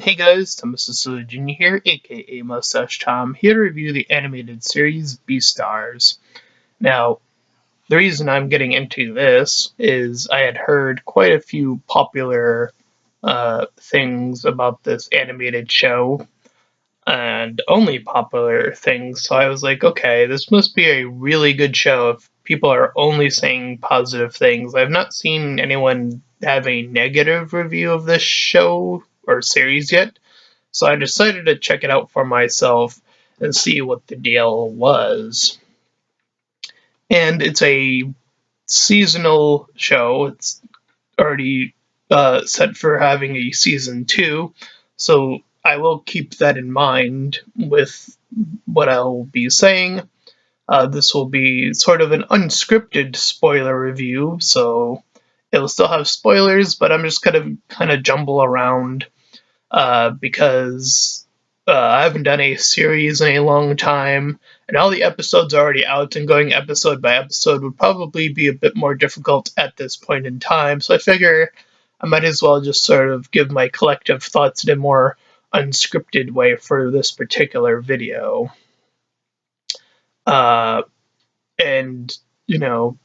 Hey guys, Thomas Jr. here, aka Mustached Tom, here to review the animated series Beastars. Now, the reason I'm getting into this is I had heard quite a few popular things about this animated show, and only popular things, so I was like, okay, this must be a really good show if people are only saying positive things. I've not seen anyone have a negative review of this show or series yet. So I decided to check it out for myself and see what the deal was. And it's a seasonal show. It's already set for having a season 2. So I will keep that in mind with what I'll be saying. This will be sort of an unscripted spoiler review, so it will still have spoilers, but I'm just going to kind of jumble around because I haven't done a series in a long time, and all the episodes are already out, and going episode by episode would probably be a bit more difficult at this point in time, so I figure I might as well just sort of give my collective thoughts in a more unscripted way for this particular video. And,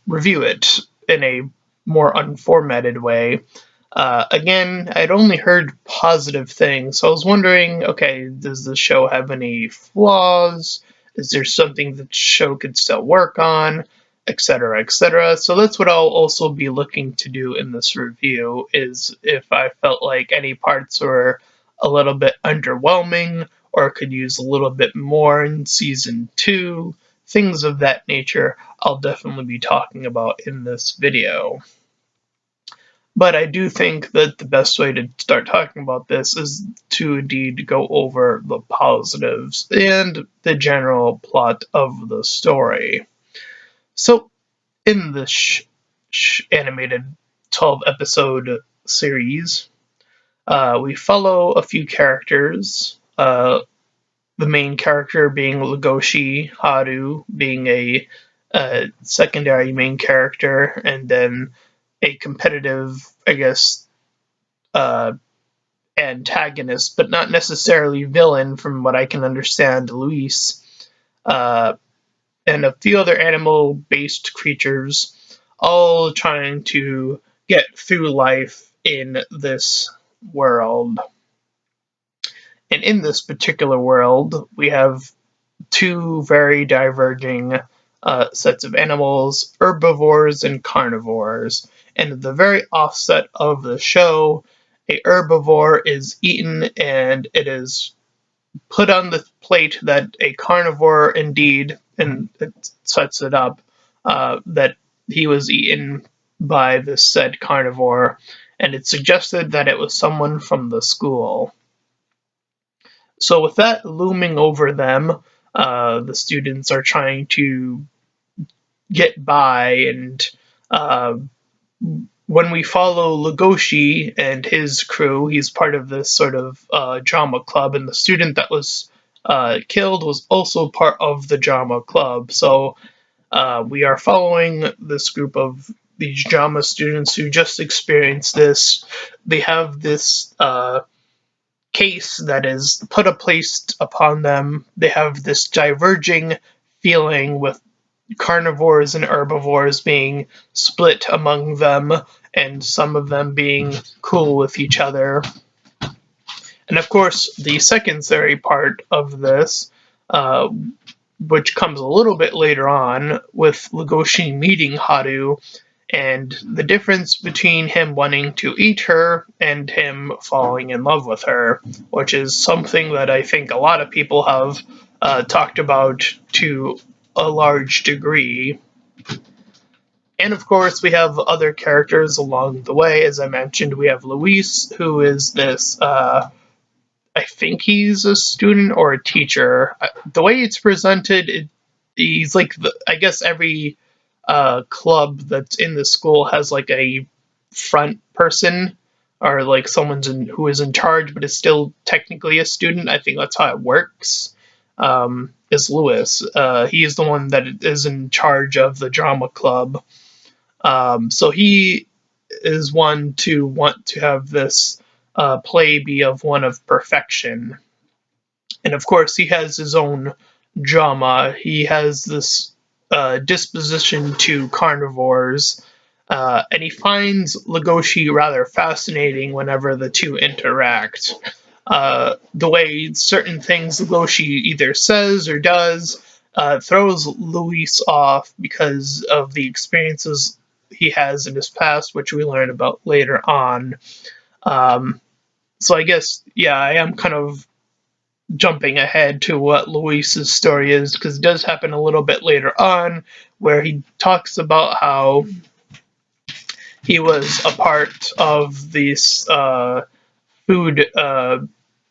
review it in a more unformatted way. Again, I'd only heard positive things, so I was wondering, okay, does the show have any flaws? Is there something that the show could still work on? Etc., etc. So that's what I'll also be looking to do in this review, is if I felt like any parts were a little bit underwhelming or could use a little bit more in season 2, things of that nature, I'll definitely be talking about in this video. But I do think that the best way to start talking about this is to indeed go over the positives and the general plot of the story. So, in this animated 12-episode series, we follow a few characters. The main character being Legoshi, Haru being a secondary main character, and then a competitive, I guess, antagonist, but not necessarily villain from what I can understand, Luis, and a few other animal-based creatures, all trying to get through life in this world. And in this particular world, we have two very diverging sets of animals, herbivores and carnivores. And at the very offset of the show, a herbivore is eaten and it is put on the plate that a carnivore indeed, and it sets it up, that he was eaten by this said carnivore, and it suggested that it was someone from the school. So with that looming over them, the students are trying to get by, and when we follow Legoshi and his crew, he's part of this sort of drama club, and the student that was killed was also part of the drama club. So we are following this group of these drama students who just experienced this. They have this case that is placed upon them. They have this diverging feeling with carnivores and herbivores being split among them, and some of them being cool with each other. And of course, the secondary part of this, which comes a little bit later on, with Legoshi meeting Haru, and the difference between him wanting to eat her and him falling in love with her, which is something that I think a lot of people have talked about to a large degree. And of course, we have other characters along the way. As I mentioned, we have Luis, who is this, I think he's a student or a teacher. The way it's presented, he's like, I guess every club that's in the school has like a front person, or like someone who is in charge but is still technically a student. I think that's how it works. Is Lewis. He is the one that is in charge of the drama club. So he is one to want to have this play be of one of perfection. And of course, he has his own drama. He has this disposition to carnivores, and he finds Legoshi rather fascinating whenever the two interact. The way certain things Legoshi either says or does throws Luis off because of the experiences he has in his past, which we learn about later on. Um, so I guess, yeah, I am kind of jumping ahead to what Luis's story is because it does happen a little bit later on where he talks about how he was a part of this food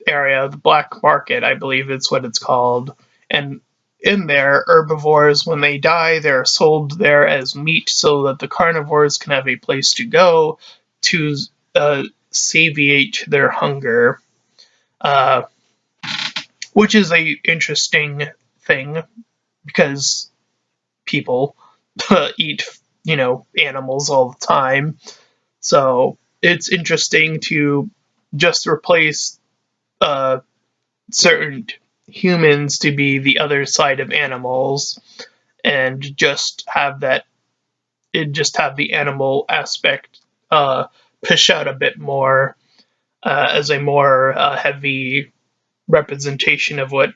area, the black market, I believe it's what it's called. And in there, herbivores, when they die, they're sold there as meat so that the carnivores can have a place to go to satiate their hunger. Uh, which is a interesting thing because people eat, animals all the time. So it's interesting to just replace certain humans to be the other side of animals and just have the animal aspect push out a bit more as a more heavy representation of what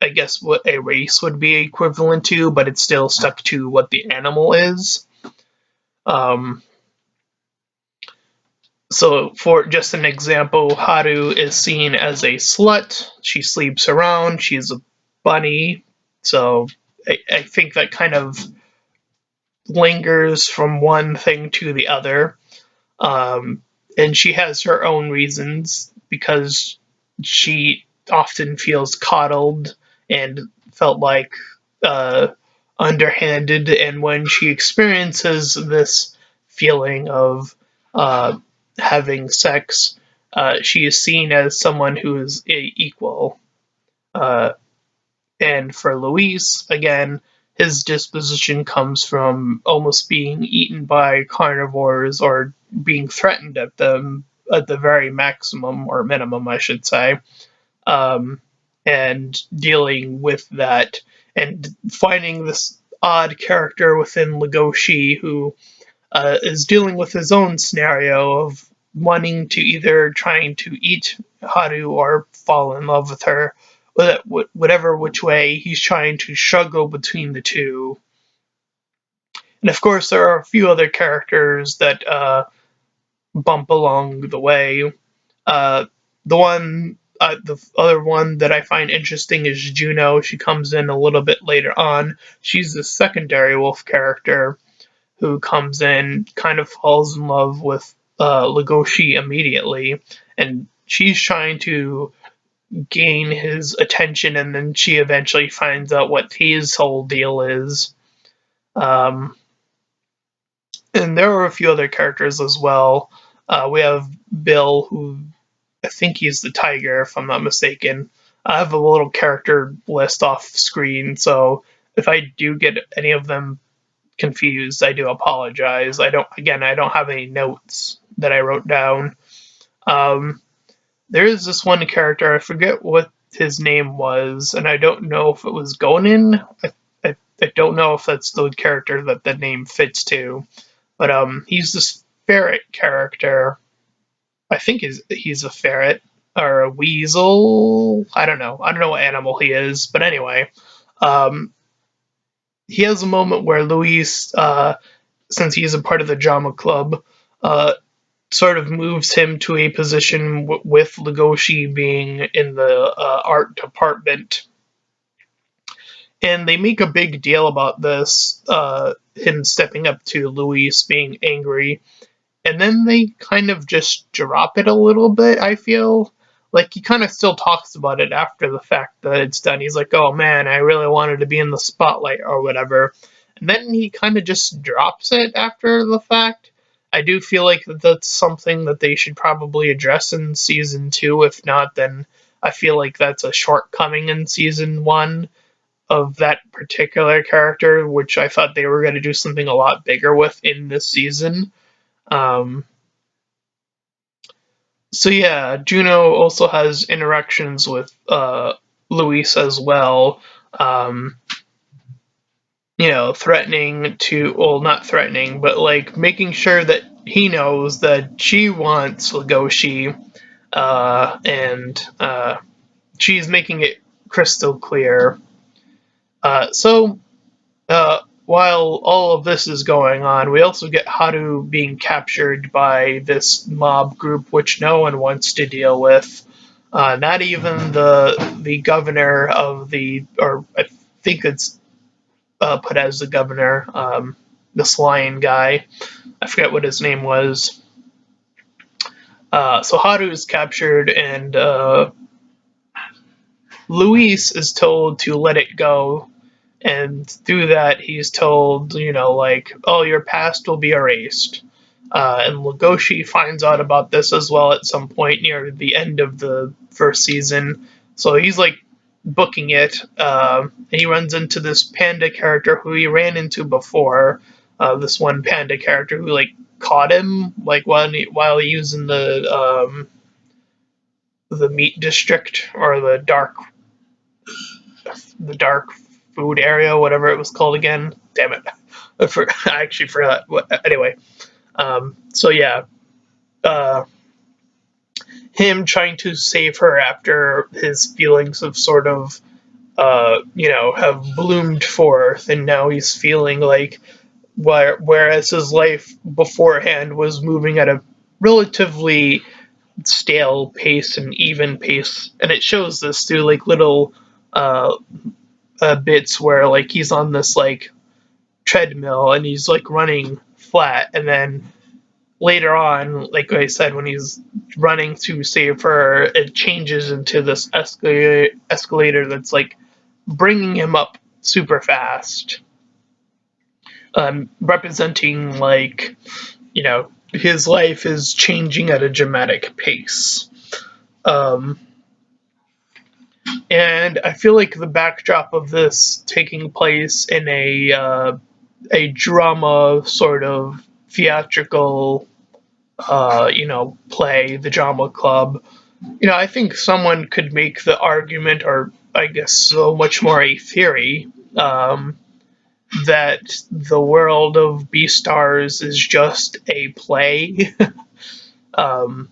I guess what a race would be equivalent to, but it's still stuck to what the animal is. Um, so, for just an example, Haru is seen as a slut. She sleeps around. She's a bunny. So, I think that kind of lingers from one thing to the other. Um, and she has her own reasons because she often feels coddled and felt like uh, underhanded. And when she experiences this feeling of uh, having sex, she is seen as someone who is equal. Uh, and for Luis, again, his disposition comes from almost being eaten by carnivores or being threatened at them at the very maximum or minimum, I should say, um, and dealing with that and finding this odd character within Legoshi who is dealing with his own scenario of wanting to either trying to eat Haru or fall in love with her. Whatever which way, he's trying to struggle between the two. And of course, there are a few other characters that bump along the way. The other one that I find interesting is Juno. She comes in a little bit later on. She's the secondary wolf character who comes in, kind of falls in love with Legoshi immediately, and she's trying to gain his attention, and then she eventually finds out what his whole deal is. Um, and there are a few other characters as well. We have Bill, who I think he's the tiger, if I'm not mistaken. I have a little character list off screen, so if I do get any of them confused, I do apologize. I don't have any notes that I wrote down. Um, there is this one character, I forget what his name was, and I don't know if it was Gonin. I don't know if that's the character that the name fits to, but he's this ferret character. I think he's a ferret or a weasel. I don't know. I don't know what animal he is, but anyway, um, he has a moment where Luis, since he's a part of the drama club, uh, sort of moves him to a position with Legoshi being in the art department. And they make a big deal about this, him stepping up to Luis being angry. And then they kind of just drop it a little bit, I feel. Like, he kind of still talks about it after the fact that it's done. He's like, oh man, I really wanted to be in the spotlight or whatever. And then he kind of just drops it after the fact. I do feel like that's something that they should probably address in season 2. If not, then I feel like that's a shortcoming in season 1 of that particular character, which I thought they were going to do something a lot bigger with in this season. Um, So yeah, Juno also has interactions with Luis as well. Um, threatening to, well, not threatening, but like making sure that he knows that she wants Legoshi, and she's making it crystal clear. So while all of this is going on, we also get Haru being captured by this mob group, which no one wants to deal with. Not even the governor of the, or I think it's put as the governor, this lion guy. I forget what his name was. So Haru is captured, and Luis is told to let it go. And through that, he's told, like, oh, your past will be erased. And Legoshi finds out about this as well at some point near the end of the first season. So he's like booking it. He runs into this panda character who he ran into before. This one panda character who like caught him like while he was in the meat district, or the dark food area, whatever it was called again. Damn it, I actually forgot. Anyway, so yeah, uh, him trying to save her after his feelings of sort of have bloomed forth, and now he's feeling like, whereas his life beforehand was moving at a relatively stale pace and even pace, and it shows this through like little uh, bits where like he's on this like treadmill and he's like running flat, and then later on, like I said, when he's running to save her, it changes into this escalator that's like bringing him up super fast, representing like his life is changing at a dramatic pace. Um, and I feel like the backdrop of this taking place in a drama sort of theatrical play, the drama club. I think someone could make the argument, or I guess so much more a theory, that the world of Beastars is just a play. um,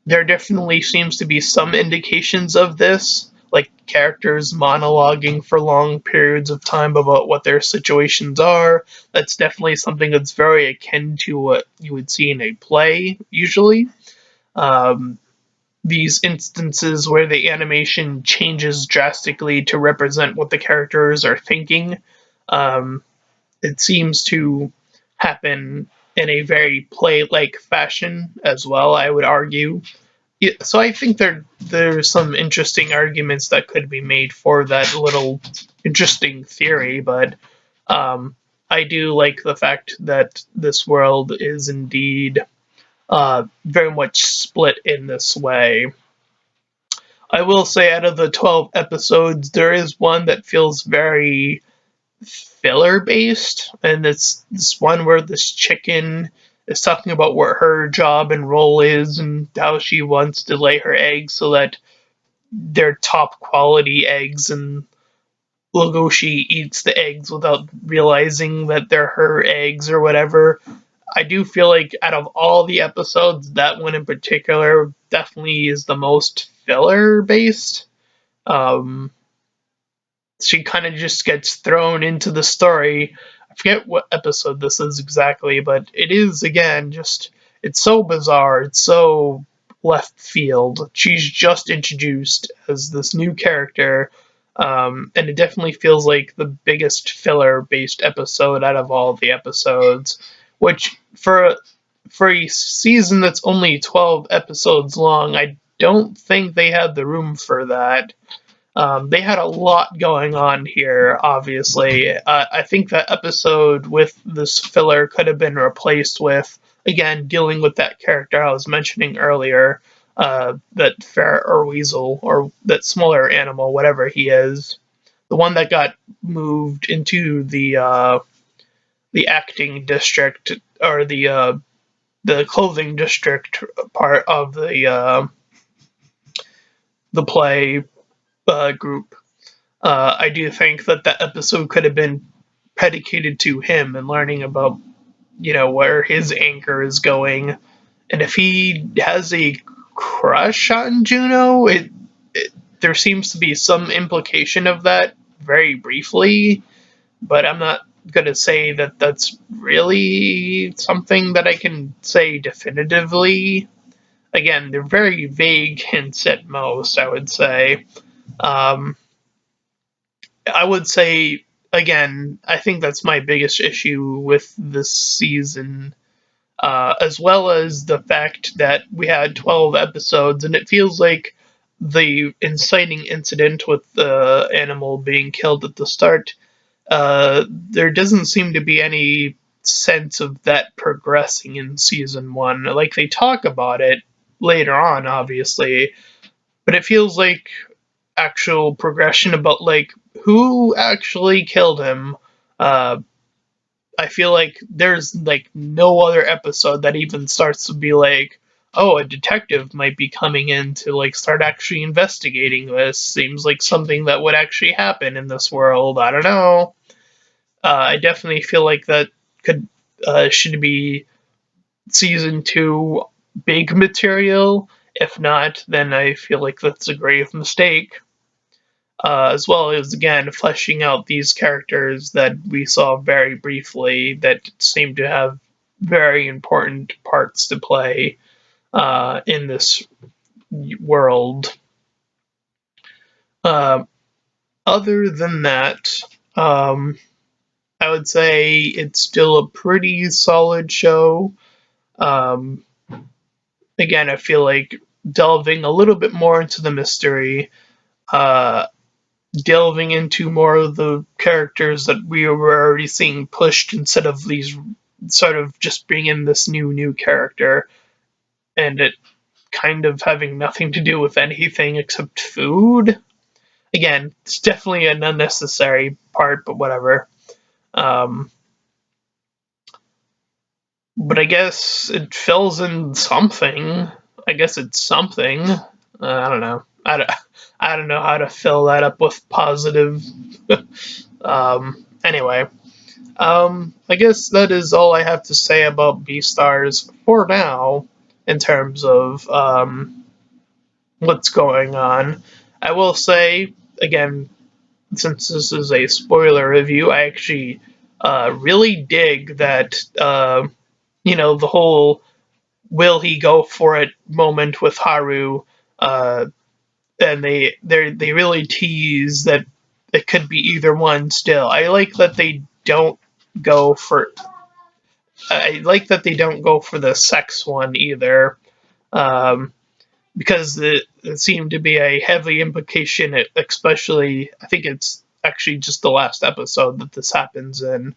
there definitely seems to be some indications of this, like characters monologuing for long periods of time about what their situations are. That's definitely something that's very akin to what you would see in a play, usually. Um, these instances where the animation changes drastically to represent what the characters are thinking, um, it seems to happen in a very play-like fashion as well, I would argue. Yeah, so I think there's some interesting arguments that could be made for that little interesting theory, but um, I do like the fact that this world is indeed very much split in this way. I will say, out of the 12 episodes, there is one that feels very filler based, and it's this one where this chicken is talking about what her job and role is and how she wants to lay her eggs so that they're top quality eggs, and Legoshi eats the eggs without realizing that they're her eggs or whatever. I do feel like out of all the episodes, that one in particular definitely is the most filler based. Um, she kind of just gets thrown into the story. I forget what episode this is exactly, but it is, again, just, it's so bizarre. It's so left field. She's just introduced as this new character, and it definitely feels like the biggest filler based episode out of all the episodes, which for a season that's only 12 episodes long, I don't think they had the room for that. They had a lot going on here, obviously. I think that episode with this filler could have been replaced with, again, dealing with that character I was mentioning earlier, that ferret or weasel, or that smaller animal, whatever he is. The one that got moved into the acting district, or the clothing district part of the play group. I do think that that episode could have been predicated to him and learning about, where his anchor is going, and if he has a crush on Juno. There seems to be some implication of that very briefly, but I'm not gonna say that that's really something that I can say definitively. Again, they're very vague hints at most, I would say. Um, I would say, again, I think that's my biggest issue with this season, as well as the fact that we had 12 episodes, and it feels like the inciting incident with the animal being killed at the start, there doesn't seem to be any sense of that progressing in season one. Like, they talk about it later on, obviously, but it feels like actual progression about, like, who actually killed him. Uh, I feel like there's like no other episode that even starts to be like, oh, a detective might be coming in to like start actually investigating this. Seems like something that would actually happen in this world. I don't know. I definitely feel like that could should be season two big material. If not, then I feel like that's a grave mistake. As well as again fleshing out these characters that we saw very briefly that seem to have very important parts to play in this world. Uh, Other than that, um, I would say it's still a pretty solid show. Um, Again, I feel like delving a little bit more into the mystery, uh, delving into more of the characters that we were already seeing pushed instead of these sort of just bring in this new character and it kind of having nothing to do with anything except food. Again, it's definitely an unnecessary part, but whatever. Um, but I guess it fills in something. I guess it's something. I don't know. I don't know how to fill that up with positive. Anyway, I guess that is all I have to say about Beastars for now, in terms of what's going on. I will say, again, since this is a spoiler review, I actually really dig that, the whole will he go for it moment with Haru, uh, and they really tease that it could be either one still. Go for I like that they don't go for the sex one either, um, because it seemed to be a heavy implication, especially, I think it's actually just the last episode that this happens in,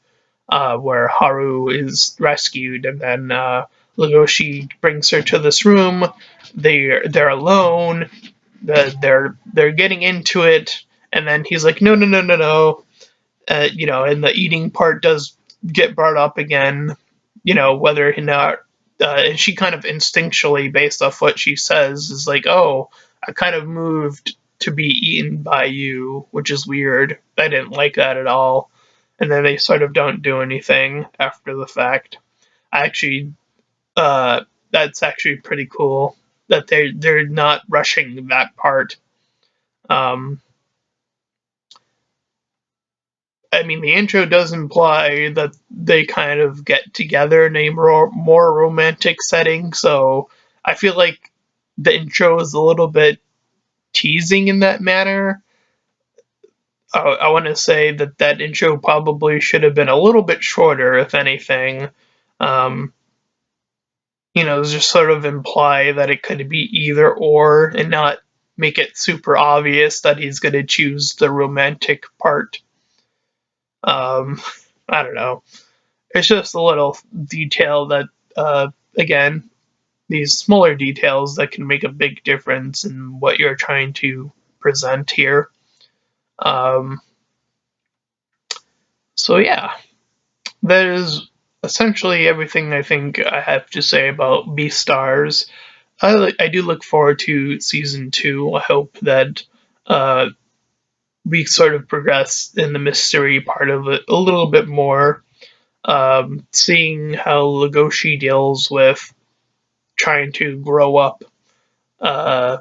where Haru is rescued and then Legoshi brings her to this room. They're alone. They're getting into it, and then he's like, no, no, no, no, no. And the eating part does get brought up again, whether or not, and she kind of instinctually, based off what she says, is like, oh, I kind of moved to be eaten by you, which is weird. I didn't like that at all. And then they sort of don't do anything after the fact. I actually, that's actually pretty cool that they're not rushing that part. Um, I mean, the intro does imply that they kind of get together in a more romantic setting, so I feel like the intro is a little bit teasing in that manner. I want to say that that intro probably should have been a little bit shorter, if anything. Um, just sort of imply that it could be either or and not make it super obvious that he's going to choose the romantic part. Um, I don't know. It's just a little detail that, again, these smaller details that can make a big difference in what you're trying to present here. Um, so yeah, that is essentially everything I think I have to say about Beastars. I do look forward to season 2. I hope that uh, we sort of progress in the mystery part of it a little bit more. Seeing how Legoshi deals with trying to grow up uh,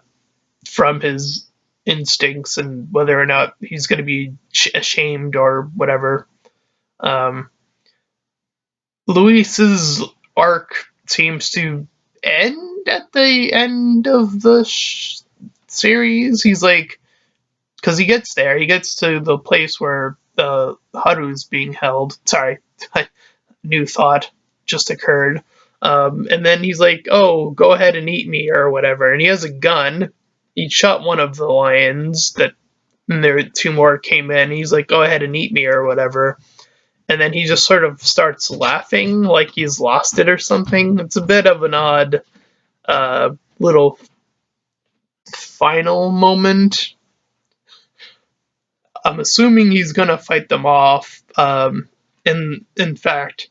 from his instincts and whether or not he's going to be ashamed or whatever. Um, Luis's arc seems to end at the end of the series. He's like, because he gets to the place where the Haru's being held. Sorry, new thought just occurred. And then he's like, "Oh, go ahead and eat me or whatever." And he has a gun. He shot one of the lions that, and there two more came in. He's like, "Go ahead and eat me or whatever." And then he just sort of starts laughing like he's lost it or something. It's a bit of an odd little final moment. I'm assuming he's gonna fight them off. In fact,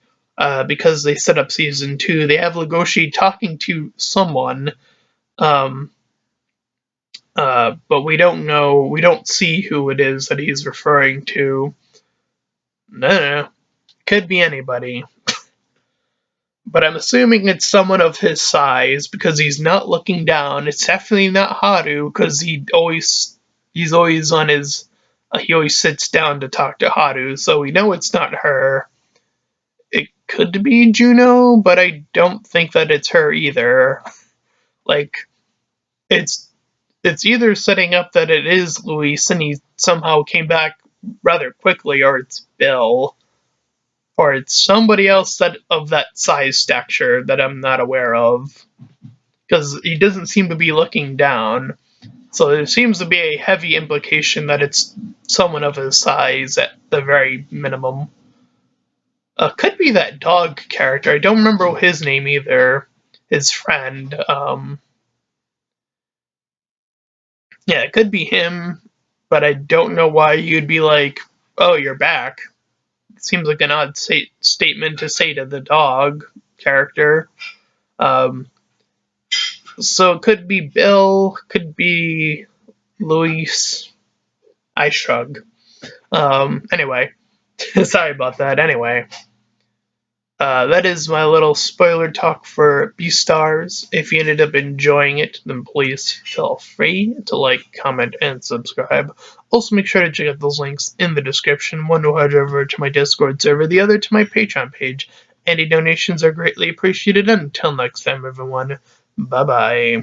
because they set up season 2, they have Legoshi talking to someone, um, but we don't know. We don't see who it is that he's referring to. No, could be anybody. But I'm assuming it's someone of his size because he's not looking down. It's definitely not Haru because he's always on his he always sits down to talk to Haru, so we know it's not her. It could be Juno, but I don't think that it's her either. Like it's it's either setting up that it is Luis and he somehow came back rather quickly, or it's Bill, or it's somebody else that of that size stature that I'm not aware of. Because he doesn't seem to be looking down. So there seems to be a heavy implication that it's someone of his size at the very minimum. Could be that dog character. I don't remember his name either. His friend. Yeah, it could be him, but I don't know why you'd be like, "Oh, you're back." It seems like an odd statement to say to the dog character. Um, so it could be Bill, could be Luis. I shrug. Anyway, sorry about that. Anyway, that is my little spoiler talk for Beastars. If you ended up enjoying it, then please feel free to like, comment, and subscribe. Also, make sure to check out those links in the description. One will head over to my Discord server, the other to my Patreon page. Any donations are greatly appreciated. Until next time, everyone, bye bye.